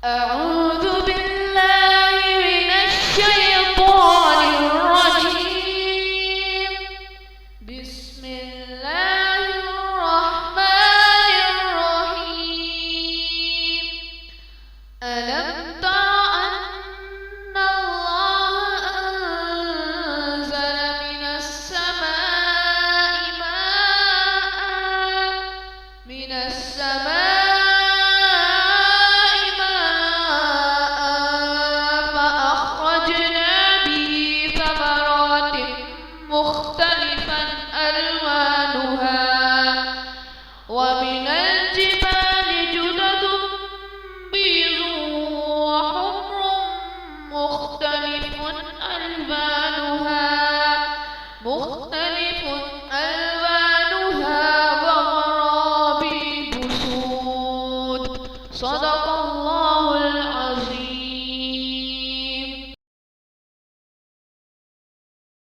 أعوذ بالله من الشيطان الرجيم. بسم الله الرحمن الرحيم. ألم تر أن الله أنزل من السماء فأخرجنا به ثمرات مختلفا ألوانها ومن الجبال جدد بيض وحمر مختلف ألوانها وغرابيب سود. صدق الله